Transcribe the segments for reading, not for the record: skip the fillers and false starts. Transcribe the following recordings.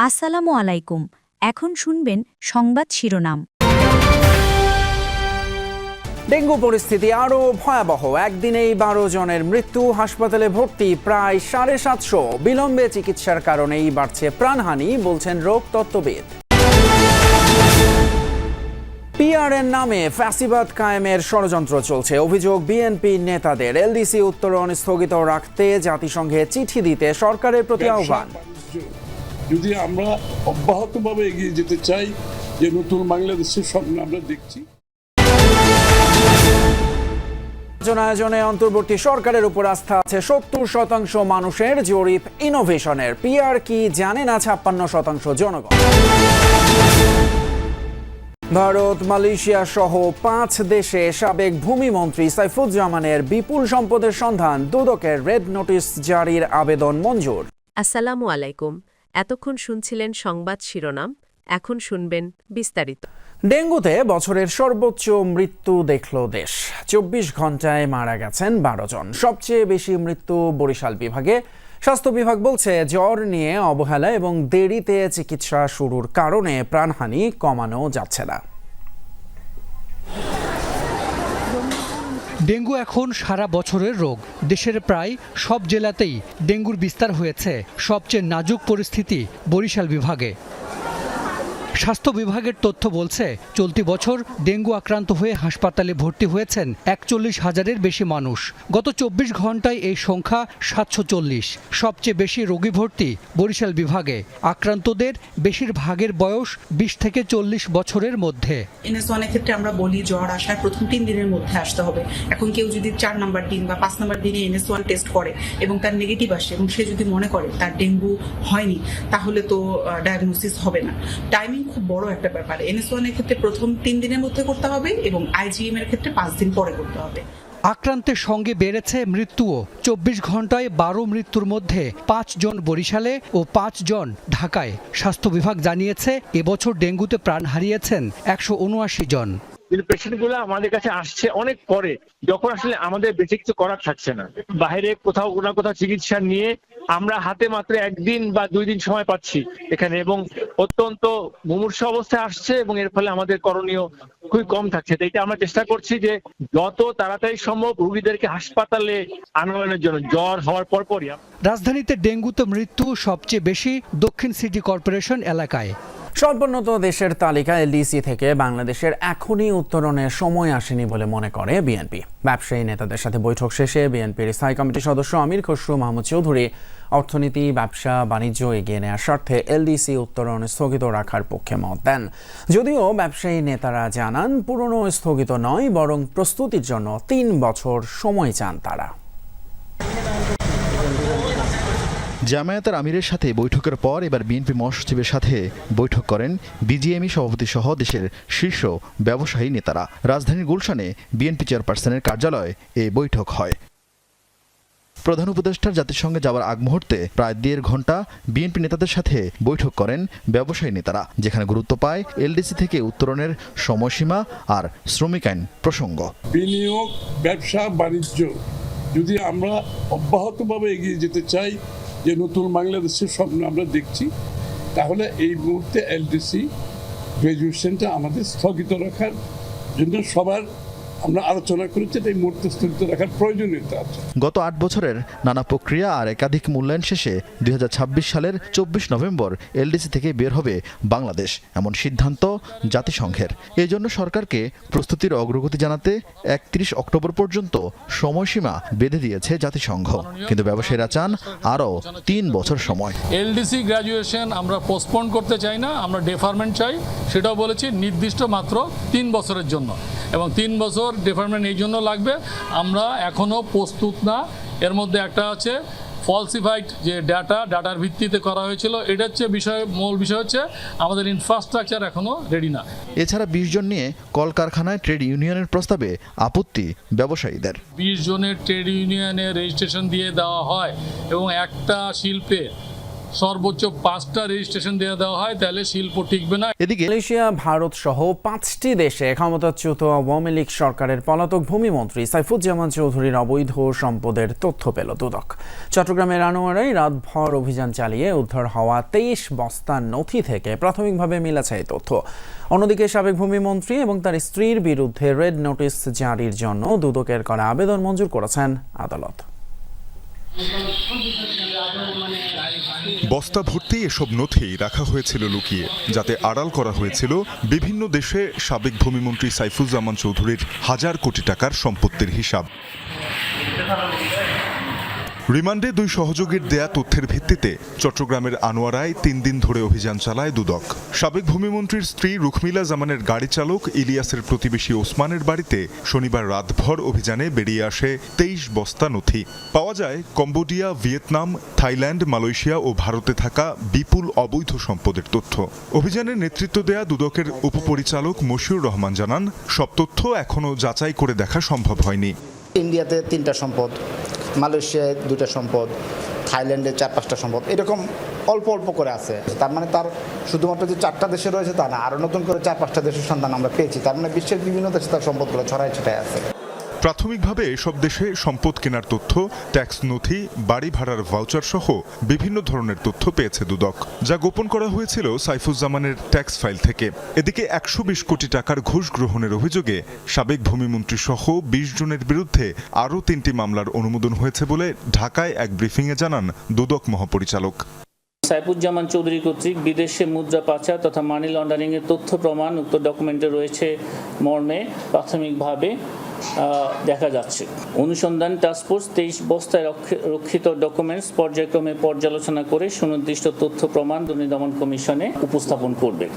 আসসালামু আলাইকুম। এখন শুনবেন সংবাদ শিরোনাম। ডেঙ্গু পরিস্থিতি আরও ভয়াবহ। একদিনেই 12 জনের মৃত্যু, হাসপাতালে ভর্তি প্রায় 750। বিলম্বে চিকিৎসার কারণেই বাড়ছে প্রাণহানি, বলছেন রোগ তত্ত্ববিদ। পিআরএন নামে ফ্যাসিবাদ কায়েমের ষড়যন্ত্র চলছে। অভিযোগ বিএনপি নেতাদের। এলডিসি উত্তোলন স্থগিত রাখতে জাতিসংঘে চিঠি দিতে সরকারের প্রতি আহ্বান। যদি আমরা অব্যাহতভাবে এগিয়ে যেতে চাই, যে নতুন বাংলাদেশের স্বপ্ন আমরা দেখছি। আয়োজনে অন্তর্বর্তী সরকারের উপর আস্থা আছে 70% মানুষের। জরিপ ইনোভেশনের। পিআর কি জানে না 56% জনগণ। ভারত, মালয়েশিয়া সহ 5 দেশে সাবেক ভূমিমন্ত্রী সাইফুজ্জামানের বিপুল সম্পদের সন্ধান। দুদকের রেড নোটিশ জারির আবেদন মঞ্জুর। আসসালামু আলাইকুম। এতক্ষণ শুনছিলেন সংবাদ শিরোনাম, এখন শুনবেন বিস্তারিত। ডেঙ্গুতে বছরের সর্বোচ্চ মৃত্যু দেখল দেশ। 24 ঘন্টায় মারা গেছেন 12 জন। সবচেয়ে বেশি মৃত্যু বরিশাল বিভাগে। স্বাস্থ্য বিভাগ বলছে, জ্বর নিয়ে অবহেলা এবং দেরিতে চিকিৎসা শুরুর কারণে প্রাণহানি কমানো যাচ্ছে না। ডেঙ্গু এখন সারা বছরের রোগ। দেশের প্রায় সব জেলাতেই ডেঙ্গুর বিস্তার হয়েছে। সবচেয়ে নাজুক পরিস্থিতি বরিশাল বিভাগে। স্বাস্থ্য বিভাগের তথ্য বলছে, চলতি বছর ডেঙ্গু আক্রান্ত হয়ে হাসপাতালে ভর্তি হয়েছেন 41,000-এর বেশি মানুষ। গত 24 ঘন্টায় এই সংখ্যা 740। সবচেয়ে বেশি রোগী ভর্তি বরিশাল বিভাগে। আক্রান্তদের বেশিরভাগের বয়স 20 থেকে 40 বছরের মধ্যে। NS1 ক্ষেত্রে আমরা বলি জ্বর আসার প্রথম 3 দিনের মধ্যে আসতে হবে। এখন কেউ যদি 4 নাম্বার দিন বা 5 নাম্বার দিনে NS1 টেস্ট করে এবং তার নেগেটিভ আসে এবং সে যদি মনে করে তার ডেঙ্গু হয়নি, তাহলে তো ডায়াগনোসিস হবে না। টাইমিং খুব বড় একটা ব্যাপার। NS1 এর ক্ষেত্রে প্রথম 3 দিনের মধ্যে করতে হবে এবং IgM এর ক্ষেত্রে 5 দিন পরে করতে হবে। আক্রান্তের সঙ্গে বেড়েছে মৃত্যুও। 24 ঘন্টায় 12 মৃত্যুর মধ্যে 5 জন বরিশালে ও 5 জন ঢাকায়। স্বাস্থ্য বিভাগ জানিয়েছে, এবছর ডেঙ্গুতে প্রাণ হারিয়েছেন 179 জন। কিন্তু পেশেন্টগুলো আমাদের কাছে আসছে অনেক পরে, যখন আসলে আমাদের বেশি কিছু করার থাকছে না। বাইরে কোথাও না কোথাও চিকিৎসা নিয়ে আমরা হাতে মাত্র 1 দিন বা 2 দিন সময় পাচ্ছি এখানে, এবং অত্যন্ত মুমূর্ষু অবস্থায় আসছে এবং এর ফলে আমাদের করণীয় খুবই কম থাকছে। এটা আমরা চেষ্টা করছি যে যত তাড়াতাড়ি সম্ভব রোগীদেরকে হাসপাতালে আনানোর জন্য, জ্বর হওয়ার পরপরই। রাজধানীতে ডেঙ্গুতে মৃত্যু সবচেয়ে বেশি দক্ষিণ সিটি কর্পোরেশন এলাকায়। স্বল্পোন্নত দেশের তালিকা এলডিসি থেকে বাংলাদেশের এখনই উত্তরণের সময় আসেনি বলে মনে করে বিএনপি। ব্যবসায়ী নেতাদের সাথে বৈঠক শেষে বিএনপির স্থায়ী কমিটির সদস্য আমির খসরু মাহমুদ চৌধুরী অর্থনীতি, ব্যবসা বাণিজ্য এগিয়ে নেওয়ার স্বার্থে এলডিসি উত্তরণ স্থগিত রাখার পক্ষে মত দেন। যদিও ব্যবসায়ী নেতারা জানান, পুরনো স্থগিত নয়, বরং প্রস্তুতির জন্য 3 বছর সময় চান তারা। জামায়াতের আমিরের সাথে বৈঠকের পর এবার বিএনপি মহাসচিবের সাথে বৈঠক করেন বিজিএমই সভাপতি সহ দেশের শীর্ষ ব্যবসায়ী নেতারা। রাজধানীর গুলশানে বিএনপি চেয়ারপারসনের কার্যালয়ে এই বৈঠক হয়। প্রধান উপদেষ্টার জাতিসংঘে যাওয়ার আগ মুহূর্তে প্রায় 1.5 ঘন্টা বিএনপি নেতাদের সাথে বৈঠক করেন ব্যবসায়ী নেতারা, যেখানে গুরুত্ব পায় এলডিসি থেকে উত্তরণের সময়সীমা আর শ্রমিক আইন প্রসঙ্গ। বিনিয়োগ, ব্যবসা বাণিজ্য যদি আমরা অব্যাহতভাবে এগিয়ে যেতে চাই, যে নতুন বাংলাদেশের স্বপ্ন আমরা দেখছি, তাহলে এই মুহূর্তে এলডিসি গ্রাজুয়েশনটা আমাদের স্থগিত রাখার জন্য সবার আমরা আলোচনা করেছি। এই মুহূর্তে স্থগিত রাখার প্রয়োজনীয়তা আছে। গত 8 বছরের নানা প্রক্রিয়া আর একাধিক মূল্যায়ন শেষে 2026 সালের 24 নভেম্বর এলডিসি থেকে বের হবে বাংলাদেশ, এমন সিদ্ধান্ত জাতিসংঘের। এই জন্য সরকারকে প্রস্তুতির অগ্রগতি জানাতে 31 অক্টোবর পর্যন্ত সময়সীমা বেঁধে দিয়েছে জাতিসংঘ। কিন্তু ব্যবসায়ীরা চান আরও 3 বছর সময়। এলডিসি গ্রাজুয়েশন আমরা পোস্টপোন করতে চাই না, আমরা ডেফারমেন্ট চাই। সেটাও বলেছি নির্দিষ্ট মাত্র 3 বছরের জন্য, এবং 3 বছর ডেফারমেন্ট এই জন্য লাগবে, আমরা এখনো প্রস্তুত না। এর মধ্যে একটা আছে ফলসিফাইড যে ডাটার ভিত্তিতে করা হয়েছিল, এটা হচ্ছে মূল বিষয় হচ্ছে আমাদের ইনফ্রাস্ট্রাকচার এখনো রেডি না। এছাড়া 20 জন নিয়ে কলকারখানায় ট্রেড ইউনিয়নের প্রস্তাবে আপত্তি ব্যবসায়ীদের। 20 জনের ট্রেড ইউনিয়নে রেজিস্ট্রেশন দিয়ে দেওয়া হয় এবং একটা শিল্পে সর্বোচ্চ 5টা রেজিস্ট্রেশন দিয়ে দেওয়া হয়, তাহলে শিল্প টিকবে না। এদিকে মালয়েশিয়া, ভারত সহ 5টি দেশে ক্ষমতাচ্যুত আওয়ামী লীগ সরকারের পলাতক ভূমিমন্ত্রী সাইফুজ্জামান চৌধুরীর অবৈধ সম্পদের তথ্য পেল দুদক। চট্টগ্রামের আনোয়ারায় রাতভর অভিযান চালিয়ে উদ্ধার হওয়া 23 বস্তা নথি থেকে প্রাথমিকভাবে মিলেছে এই তথ্য। অন্যদিকে সাবেক ভূমিমন্ত্রী এবং তার স্ত্রীর বিরুদ্ধে রেড নোটিশ জারির জন্য দুদকের করা আবেদন মঞ্জুর করেছেন আদালত। বস্তা ভর্তি এসব নথি রাখা হয়েছিল লুকিয়ে, যাতে আড়াল করা হয়েছিল বিভিন্ন দেশে সাবেক ভূমিমন্ত্রী সাইফুজ্জামান চৌধুরীর হাজার কোটি টাকার সম্পত্তির হিসাব। রিমান্ডে 2 সহযোগীর দেয়া তথ্যের ভিত্তিতে চট্টগ্রামের আনোয়ারায় 3 দিন ধরে অভিযান চালায় দুদক। সাবেক ভূমিমন্ত্রীর স্ত্রী রুখমিলা জামানের গাড়ি চালক ইলিয়াসের প্রতিবেশী ওসমানের বাড়িতে শনিবার রাতভর অভিযানে বেরিয়ে আসে 23 বস্তা নথি। পাওয়া যায় কম্বোডিয়া, ভিয়েতনাম, থাইল্যান্ড, মালয়েশিয়া ও ভারতে থাকা বিপুল অবৈধ সম্পদের তথ্য। অভিযানের নেতৃত্ব দেয়া দুদকের উপপরিচালক মশিউর রহমান জানান, সব তথ্য এখনও যাচাই করে দেখা সম্ভব হয়নি। ইন্ডিয়াতে 3টা সম্পদ, মালয়েশিয়ায় 2টা সম্পদ, থাইল্যান্ডে 4-5টা সম্পদ, এরকম অল্প অল্প করে আছে। তার মানে তার শুধুমাত্র যে 4টা দেশে রয়েছে তা না, আরও নতুন করে 4-5টা দেশের সন্ধান আমরা পেয়েছি। তার মানে বিশ্বের বিভিন্ন দেশে তার সম্পদগুলো ছড়ায় ছিটায় আছে। প্রাথমিকভাবে এসব দেশে সম্পদ কেনার তথ্য, ট্যাক্স নথি, বাড়ি ভাড়ার ভাউচার সহ বিভিন্ন ধরনের তথ্য পেয়েছে দুদক, যা গোপন করা হয়েছিল সাইফুজ্জামানের ট্যাক্স ফাইল থেকে। এদিকে 120 কোটি টাকার ঘুষ গ্রহণের অভিযোগে সাবেক ভূমিমন্ত্রী সহ 20 জনের বিরুদ্ধে আরও 3টি মামলার অনুমোদন হয়েছে বলে ঢাকায় এক ব্রিফিংয়ে জানান দুদক মহাপরিচালক। সাইফুজ্জামান চৌধুরী কর্তৃক বিদেশে মুদ্রা পাচার তথা মানি লন্ডারিং এর তথ্য প্রমাণ উক্ত ডকুমেন্টে রয়েছে মর্মে প্রাথমিকভাবে দেখা যাচ্ছে। অনুসন্ধান টাস্কফোর্স 23 বস্তায় রক্ষিত ডকুমেন্টস পর্যায়ক্রমে পর্যালোচনা করে সুনির্দিষ্ট তথ্য প্রমাণ দুর্নীতি দমন কমিশনে উপস্থাপন করবে।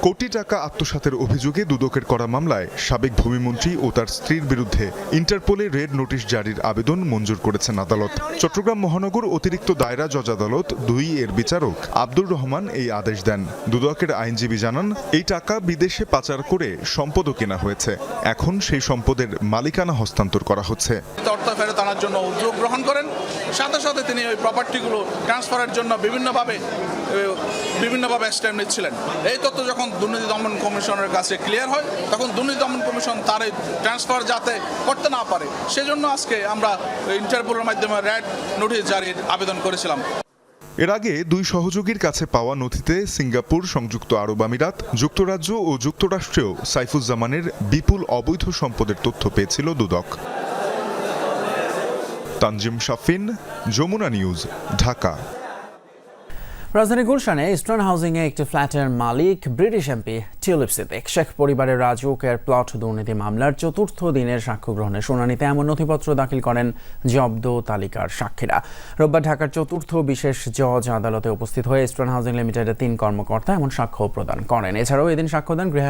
কোটি টাকা আত্মসাতের অভিযোগে দুদকের করা মামলায় সাবেক ভূমিমন্ত্রী ও তার স্ত্রীর বিরুদ্ধে ইন্টারপোলে রেড নোটিশ জারির আবেদন মঞ্জুর করেছেন আদালত। চট্টগ্রাম মহানগর অতিরিক্ত দায়রা জজ আদালত 2 এর বিচারক আব্দুর রহমান এই আদেশ দেন। দুদকের আইনজীবী জানান, এই টাকা বিদেশে পাচার করে সম্পদও কেনা হয়েছে। এখন সেই সম্পদের মালিকানা হস্তান্তর করা হচ্ছে। অর্থ ফেরত আনার জন্য উদ্যোগ গ্রহণ করেন, সাথে সাথে তিনি ওই প্রপার্টিগুলো ট্রান্সফারের জন্য বিভিন্নভাবে স্টেপ নিচ্ছিলেন। এই তথ্য যখন দুর্নীতি দমন কমিশনের কাছে ক্লিয়ার হয়, তখন দুর্নীতি দমন কমিশন তার এই ট্রান্সফার যাতে করতে না পারে, সেজন্য আজকে আমরা ইন্টারপোলের মাধ্যমে রেড নোটিশ জারির আবেদন করেছিলাম। এর আগে 2 সহযোগীর কাছে পাওয়া নথিতে সিঙ্গাপুর, সংযুক্ত আরব আমিরাত, যুক্তরাজ্য ও যুক্তরাষ্ট্রেও সাইফুজ্জামানের বিপুল অবৈধ সম্পদের তথ্য পেয়েছিল দুদক। তানজিম শাফিন, যমুনা নিউজ, ঢাকা। রাজধানী গুলশানে ইস্টার্ন হাউজিংয়ে একটি ফ্ল্যাটের মালিক British MP Tulip Siddiq Sheikh পরিবারের রাজউকের প্লট দুর্নীতি মামলার 4র্থ দিনের সাক্ষ্য গ্রহণের শুনানিতে এমন নথিপত্র দাখিল করেন জব্দ তালিকার সাক্ষীরা। রোববার ঢাকার 4র্থ বিশেষ জজ আদালতে উপস্থিত হয়ে ইস্টার্ন হাউজিং লিমিটেডের 3 কর্মকর্তা এমন সাক্ষ্য প্রদান করেন। এছাড়াও এদিন সাক্ষ্য দেন